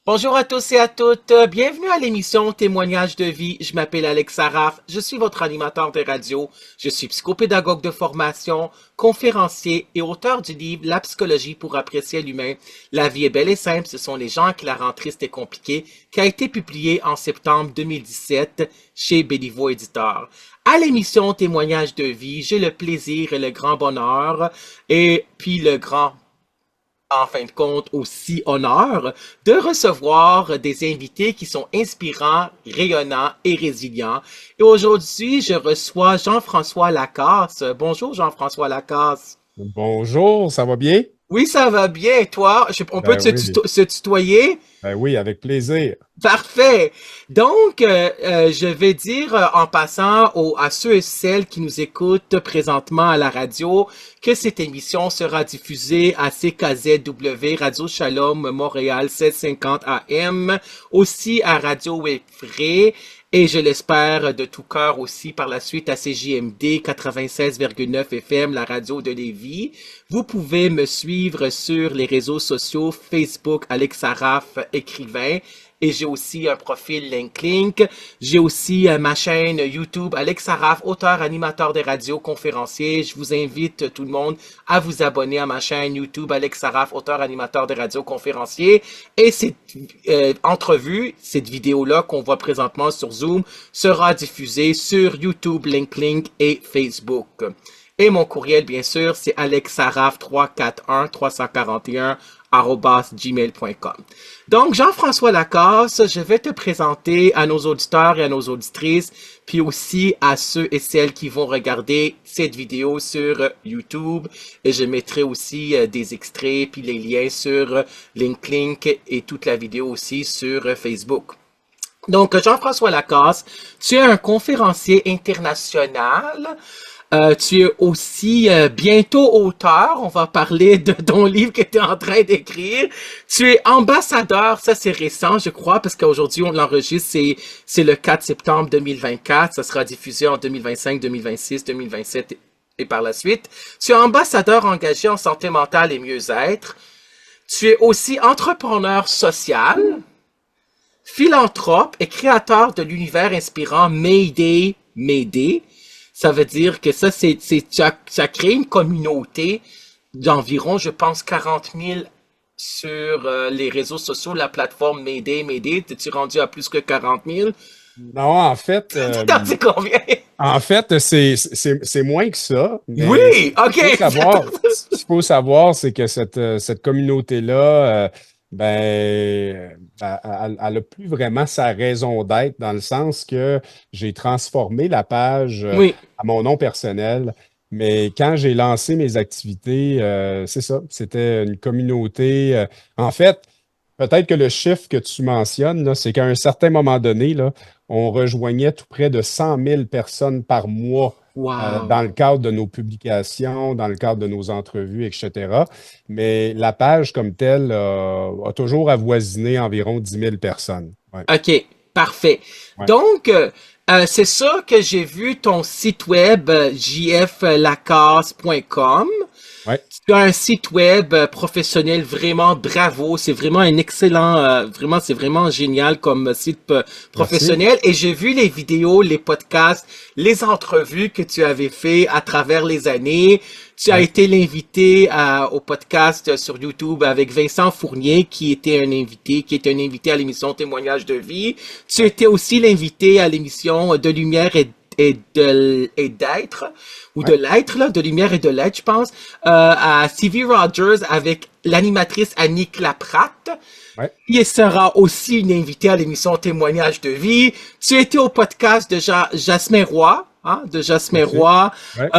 Bonjour à tous et à toutes, bienvenue à l'émission Témoignages de vie. Je m'appelle Alex Saraf, je suis votre animateur de radio, je suis psychopédagogue de formation, conférencier et auteur du livre La psychologie pour apprécier l'humain. La vie est belle et simple, ce sont les gens qui la rendent triste et compliquée, qui a été publié en septembre 2017 chez Béliveau Éditeur. À l'émission Témoignages de vie, j'ai le plaisir et le grand bonheur et puis le grand en fin de compte aussi honneur de recevoir des invités qui sont inspirants, rayonnants et résilients. Et aujourd'hui, je reçois Jean-François Lacasse. Bonjour Jean-François Lacasse. Bonjour, ça va bien? Oui, ça va bien. Et toi, on peut Ben oui, se tutoyer? ben oui, avec plaisir. Parfait. Donc, je vais dire en passant à ceux et celles qui nous écoutent présentement à la radio que cette émission sera diffusée à CKZW, Radio Shalom Montréal 1650 AM, aussi à Radio Webfree et je l'espère de tout cœur aussi par la suite à CJMD 96,9 FM, la radio de Lévis. Vous pouvez me suivre sur les réseaux sociaux Facebook Alex Saraf écrivain. Et j'ai aussi un profil LinkedIn. J'ai aussi ma chaîne YouTube Alex Saraf, auteur, animateur de radio, conférencier. Je vous invite tout le monde à vous abonner à ma chaîne YouTube Alex Saraf, auteur, animateur de radio, conférencier. Et cette entrevue, cette vidéo-là qu'on voit présentement sur Zoom, sera diffusée sur YouTube, LinkedIn et Facebook. Et mon courriel, bien sûr, c'est alexsaraf341-341@gmail.com. Donc, Jean-François Lacasse, je vais te présenter à nos auditeurs et à nos auditrices, puis aussi à ceux et celles qui vont regarder cette vidéo sur YouTube. Et je mettrai aussi des extraits, puis les liens sur LinkedIn et toute la vidéo aussi sur Facebook. Donc, Jean-François Lacasse, tu es un conférencier international. Tu es aussi bientôt auteur. On va parler de ton livre que tu es en train d'écrire. Tu es ambassadeur. Ça, c'est récent, je crois, parce qu'aujourd'hui, on l'enregistre. C'est le 4 septembre 2024. Ça sera diffusé en 2025, 2026, 2027 et par la suite. Tu es ambassadeur engagé en santé mentale et mieux-être. Tu es aussi entrepreneur social, philanthrope et créateur de l'univers inspirant Mayday, Mayday. Ça veut dire que ça, tu as créé une communauté d'environ, je pense, 40 000 sur les réseaux sociaux, la plateforme Mayday, Mayday. T'es-tu rendu à plus que 40 000? Non, en fait, T'en sais combien? c'est moins que ça, mais Oui, ok. ce qu'il faut savoir, c'est que cette communauté-là, elle a plus vraiment sa raison d'être dans le sens que j'ai transformé la page Oui, à mon nom personnel. Mais quand j'ai lancé mes activités, c'est ça, c'était une communauté. En fait, peut-être que le chiffre que tu mentionnes, là, c'est qu'à un certain moment donné, là, on rejoignait tout près de 100 000 personnes par mois dans le wow. cadre de nos publications, dans le cadre de nos entrevues, etc. Mais la page comme telle a toujours avoisiné environ 10 000 personnes. Ouais, Ok, parfait. ouais, Donc, c'est ça que j'ai vu ton site web jflacasse.com. ouais. Tu as un site web professionnel vraiment bravo, c'est vraiment un excellent, vraiment c'est vraiment génial comme site Merci. professionnel. Et j'ai vu les vidéos, les podcasts, les entrevues que tu avais fait à travers les années. Tu as Ouais. été l'invité au podcast sur YouTube avec Vincent Fournier qui était un invité à l'émission Témoignages de vie. Tu Ouais. étais aussi l'invité à l'émission De Lumière et d'être ou de Ouais. l'être là, de lumière et de l'être, je pense, à C.V. Rogers avec l'animatrice Annick Laprate. Ouais. Il sera aussi une invitée à l'émission Témoignages de vie. Tu étais au podcast de Jasmin Roy, hein, de Jasmin Merci. Roy. Ouais.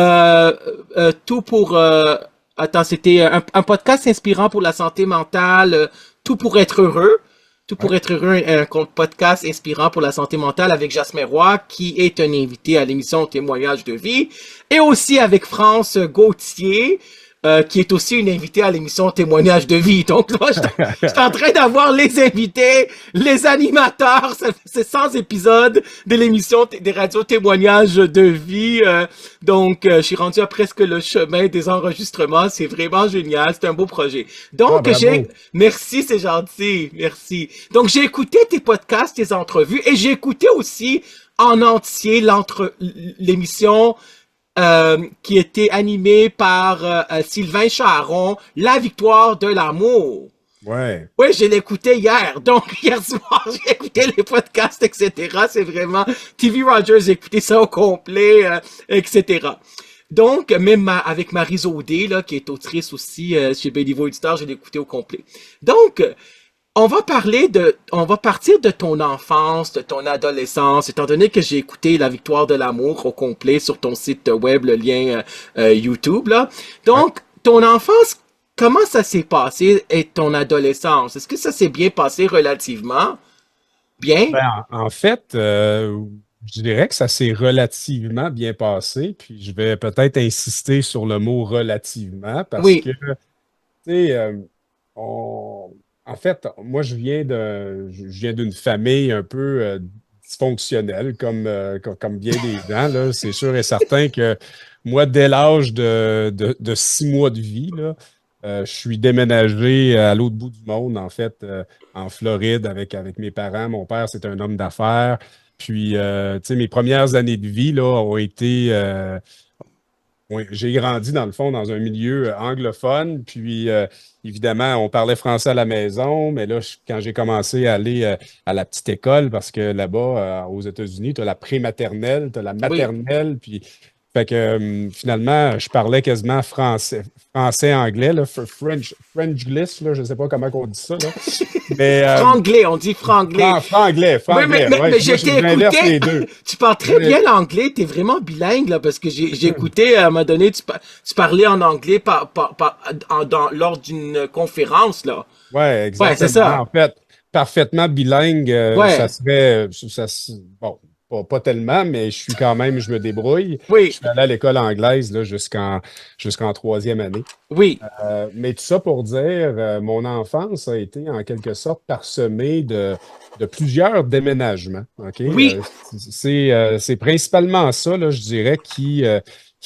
Tout pour attends, c'était un podcast inspirant pour la santé mentale, tout pour être heureux. Tout pour Ouais. être heureux, un podcast inspirant pour la santé mentale avec Jasmin Roy, qui est un invité à l'émission Témoignages de vie. Et aussi avec France Gauthier, qui est aussi une invitée à l'émission Témoignage de vie. Donc là, je suis en train d'avoir les invités, les animateurs. C'est 100 épisodes de l'émission des radios Témoignages de vie. Donc, je suis rendu à presque le chemin des enregistrements. C'est vraiment génial. C'est un beau projet. Ah, Donc, bravo. merci, c'est gentil. Merci. Donc, j'ai écouté tes podcasts, tes entrevues et j'ai écouté aussi en entier l'émission qui était animée par Sylvain Charon, La victoire de l'amour. Ouais. Oui, je l'écoutais hier. Donc, hier soir, j'ai écouté les podcasts, etc. C'est vraiment... TV Rogers, j'ai écouté ça au complet, etc. Donc, même avec Marie Zaudet, là, qui est autrice aussi chez Béliveau Éditeur, je l'ai écouté au complet. Donc, on va partir de ton enfance, de ton adolescence, étant donné que j'ai écouté La victoire de l'amour au complet sur ton site web, le lien YouTube, là. Ouais. Donc, ton enfance, comment ça s'est passé et ton adolescence? Est-ce que ça s'est bien passé relativement? Bien? Ben, en fait, je dirais que ça s'est relativement bien passé, puis je vais peut-être insister sur le mot relativement parce Oui. que, tu sais, on- en fait, moi, je viens d'une famille un peu dysfonctionnelle, comme bien des gens, là. C'est sûr et certain que moi, dès l'âge de 6 mois de vie, là, je suis déménagé à l'autre bout du monde, en fait, en Floride avec mes parents. Mon père, c'est un homme d'affaires. Puis, tu sais, mes premières années de vie, là, ont été, oui, j'ai grandi dans le fond dans un milieu anglophone, puis évidemment, on parlait français à la maison, mais là, quand j'ai commencé à aller à la petite école, parce que là-bas, aux États-Unis, tu as la prématernelle, tu as la Oui. maternelle, puis fait que finalement, je parlais quasiment français-anglais, là, French-glisse, là, je ne sais pas comment on dit ça, là. Mais Franglais, on dit franglais. franglais, Oui, franglais, ouais, mais moi, j'ai été écouté. j'inverse les deux. Tu parles très bien l'anglais. T'es vraiment bilingue, là, parce que j'ai écouté, à un moment donné, tu parlais en anglais lors d'une conférence, là. Ouais, Ouais, c'est exactement. ça. En fait, parfaitement bilingue, ça Ouais. serait, bon, pas tellement, mais je suis quand même, je me débrouille. Je Oui. suis allé à l'école anglaise là, jusqu'en troisième année. Oui. Mais tout ça pour dire, mon enfance a été en quelque sorte parsemée de plusieurs déménagements. OK? Oui. C'est principalement ça, là, je dirais, qui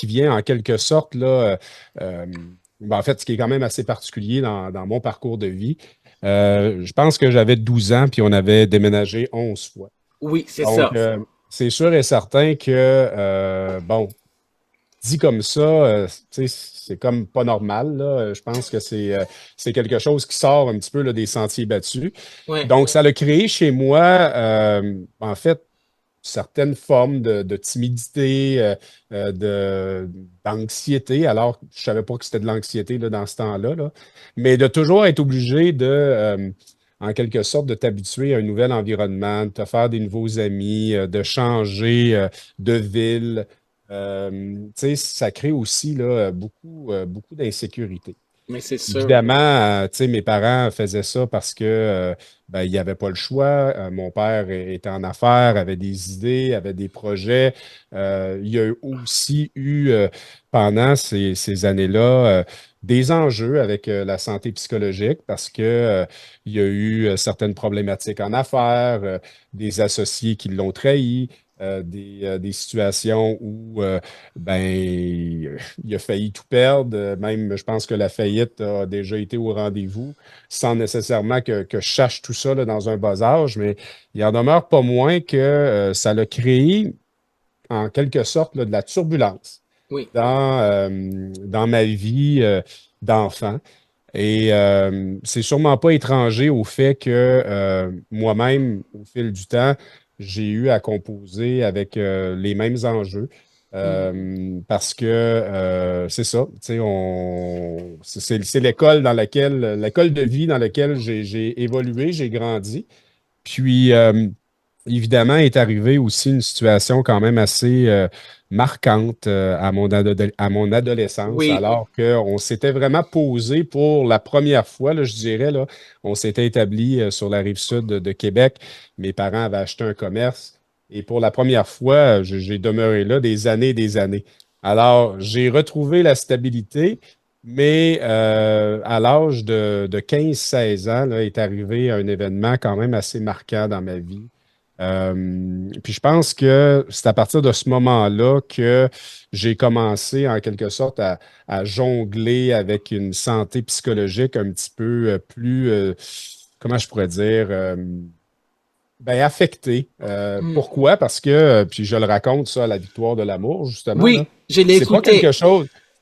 vient en quelque sorte là, ben, en fait, ce qui est quand même assez particulier dans mon parcours de vie. Je pense que j'avais 12 ans, puis on avait déménagé 11 fois. Oui, c'est Donc, ça. c'est sûr et certain que, bon, dit comme ça, tu sais, c'est comme pas normal, là. Je pense que c'est quelque chose qui sort un petit peu là, des sentiers battus. Ouais. Donc, ça a créé chez moi, en fait, certaines formes de timidité, d'anxiété, alors je ne savais pas que c'était de l'anxiété là, dans ce temps-là, là. Mais de toujours être obligé en quelque sorte, de t'habituer à un nouvel environnement, de te faire des nouveaux amis, de changer de ville. Tu sais, ça crée aussi là, beaucoup d'insécurité. Mais c'est sûr. Évidemment, tu sais, mes parents faisaient ça parce que ben, il n'y avait pas le choix. Mon père était en affaires, avait des idées, avait des projets. Il y a aussi eu, pendant ces années-là, des enjeux avec la santé psychologique parce que il y a eu certaines problématiques en affaires, des associés qui l'ont trahi. Des situations où ben, il a failli tout perdre. Même, je pense que la faillite a déjà été au rendez-vous, sans nécessairement que je sache tout ça là, dans un bas âge, mais il en demeure pas moins que ça l'a créé, en quelque sorte, là, de la turbulence Oui. dans ma vie d'enfant. Et c'est sûrement pas étranger au fait que moi-même, au fil du temps, j'ai eu à composer avec les mêmes enjeux. Mhm. Parce que c'est ça, tu sais, c'est l'école l'école de vie dans laquelle j'ai évolué, j'ai grandi. Puis, évidemment, est arrivée aussi une situation quand même assez marquante à mon adolescence, Oui. alors qu'on s'était vraiment posé pour la première fois, là, je dirais, là, on s'était établi sur la rive sud de Québec. Mes parents avaient acheté un commerce et pour la première fois, j'ai demeuré là des années et des années. Alors, j'ai retrouvé la stabilité, Mais à l'âge de 15-16 ans, là, est arrivé un événement quand même assez marquant dans ma vie. Puis je pense que c'est à partir de ce moment-là que j'ai commencé en quelque sorte à jongler avec une santé psychologique un petit peu plus, comment je pourrais dire, ben, affectée. Hmm. Pourquoi? Parce que, puis je le raconte ça à la victoire de l'amour, justement, là, Oui, je l'ai c'est écouté.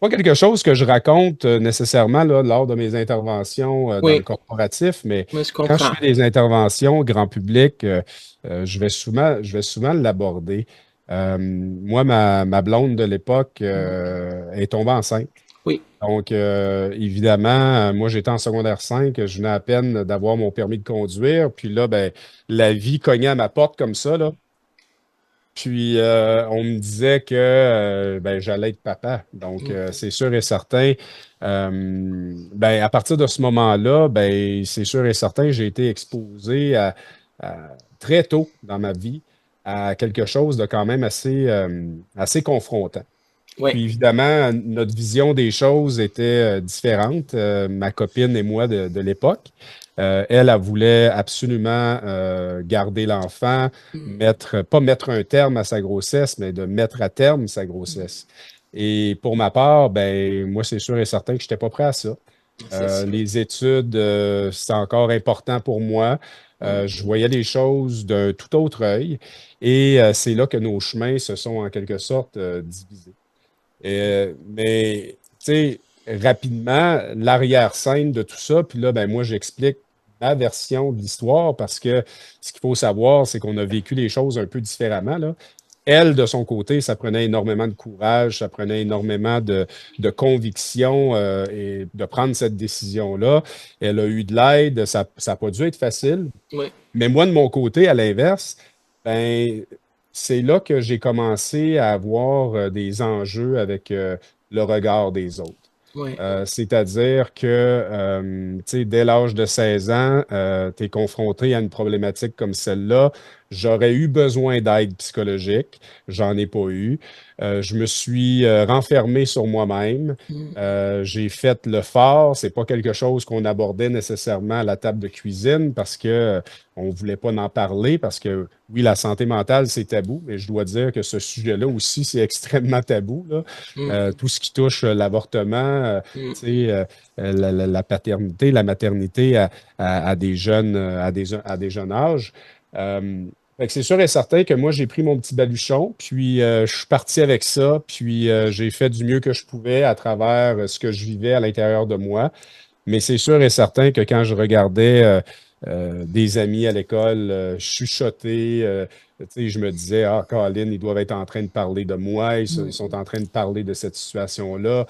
pas quelque chose que je raconte nécessairement là, lors de mes interventions dans le Oui, corporatif, mais mais je quand je comprends. fais des interventions grand public, je vais souvent l'aborder. Moi, ma blonde de l'époque est tombée enceinte. Oui, Donc, évidemment, moi, j'étais en secondaire 5, je venais à peine d'avoir mon permis de conduire. Puis là, ben, la vie cognait à ma porte comme ça, là. Puis, on me disait que ben, j'allais être papa. Donc, c'est sûr et certain. Ben, à partir de ce moment-là, ben, c'est sûr et certain, j'ai été exposé très tôt dans ma vie à quelque chose de quand même assez confrontant. oui, Puis évidemment, notre vision des choses était différente, ma copine et moi de l'époque. Elle, elle voulait absolument garder l'enfant, pas mettre un terme à sa grossesse, mais de mettre à terme sa grossesse. Et pour ma part, ben, moi, c'est sûr et certain que je n'étais pas prêt à ça. c'est sûr. Les études, c'est encore important pour moi. Je voyais les choses d'un tout autre œil. Et c'est là que nos chemins se sont en quelque sorte divisés. Mais, tu sais, rapidement, l'arrière-scène de tout ça, puis là, ben, moi, j'explique ma version de l'histoire parce que ce qu'il faut savoir, c'est qu'on a vécu les choses un peu différemment, là. Elle, de son côté, ça prenait énormément de courage, ça prenait énormément de conviction et de prendre cette décision-là. Elle a eu de l'aide, ça n'a pas dû être facile. Oui, Mais moi, de mon côté, à l'inverse, ben, c'est là que j'ai commencé à avoir des enjeux avec le regard des autres. oui, C'est-à-dire que, tu sais, dès l'âge de 16 ans, tu es confronté à une problématique comme celle-là. J'aurais eu besoin d'aide psychologique. J'en ai pas eu. Je me suis renfermé sur moi-même. J'ai fait le fort. C'est pas quelque chose qu'on abordait nécessairement à la table de cuisine parce que on voulait pas en parler parce que oui, la santé mentale, c'est tabou, mais je dois dire que ce sujet-là aussi, c'est extrêmement tabou, là. Tout ce qui touche l'avortement, tu sais, la paternité, la maternité à des jeunes, à des jeunes âges. Euh, Fait que c'est sûr et certain que moi, j'ai pris mon petit baluchon, puis je suis parti avec ça, puis j'ai fait du mieux que je pouvais à travers ce que je vivais à l'intérieur de moi. Mais c'est sûr et certain que quand je regardais des amis à l'école chuchoter, tu sais, je me disais, ah, Colin, ils doivent être en train de parler de moi, ils sont en train de parler de cette situation-là.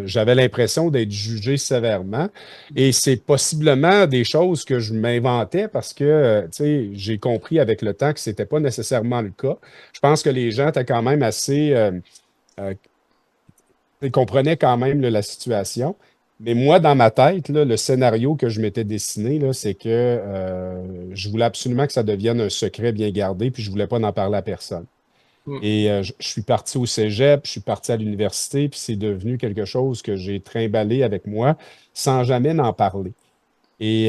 J'avais l'impression d'être jugé sévèrement. Et c'est possiblement des choses que je m'inventais parce que, tu sais, j'ai compris avec le temps que c'était pas nécessairement le cas. Je pense que les gens étaient quand même assez, euh, ils comprenaient quand même là, la situation. Mais moi, dans ma tête, là, le scénario que je m'étais dessiné, là, c'est que je voulais absolument que ça devienne un secret bien gardé, puis je voulais pas en parler à personne. Et je suis parti au cégep, je suis parti à l'université, puis c'est devenu quelque chose que j'ai trimballé avec moi sans jamais en parler. Et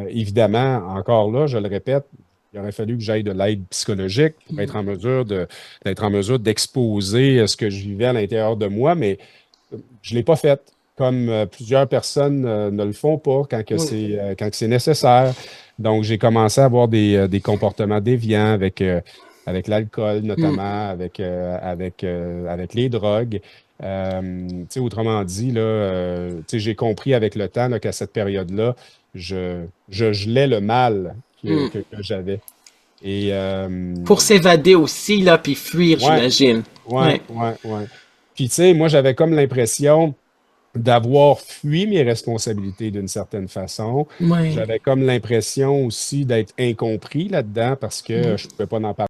évidemment, encore là, je le répète, il aurait fallu que j'aille de l'aide psychologique pour être en mesure d'être en mesure d'exposer ce que je vivais à l'intérieur de moi, mais je ne l'ai pas fait. Comme plusieurs personnes ne le font pas quand que c'est nécessaire. Donc, j'ai commencé à avoir des comportements déviants avec l'alcool, notamment, avec les drogues. Tu sais, autrement dit, là, tu sais, j'ai compris avec le temps là, qu'à cette période-là, je gelais le mal que j'avais. Et pour s'évader aussi, là, puis fuir, ouais, j'imagine. ouais, Ouais, ouais, ouais. Puis, tu sais, moi, j'avais comme l'impression d'avoir fui mes responsabilités d'une certaine façon. ouais. J'avais comme l'impression aussi d'être incompris là-dedans parce que je ne pouvais pas en parler.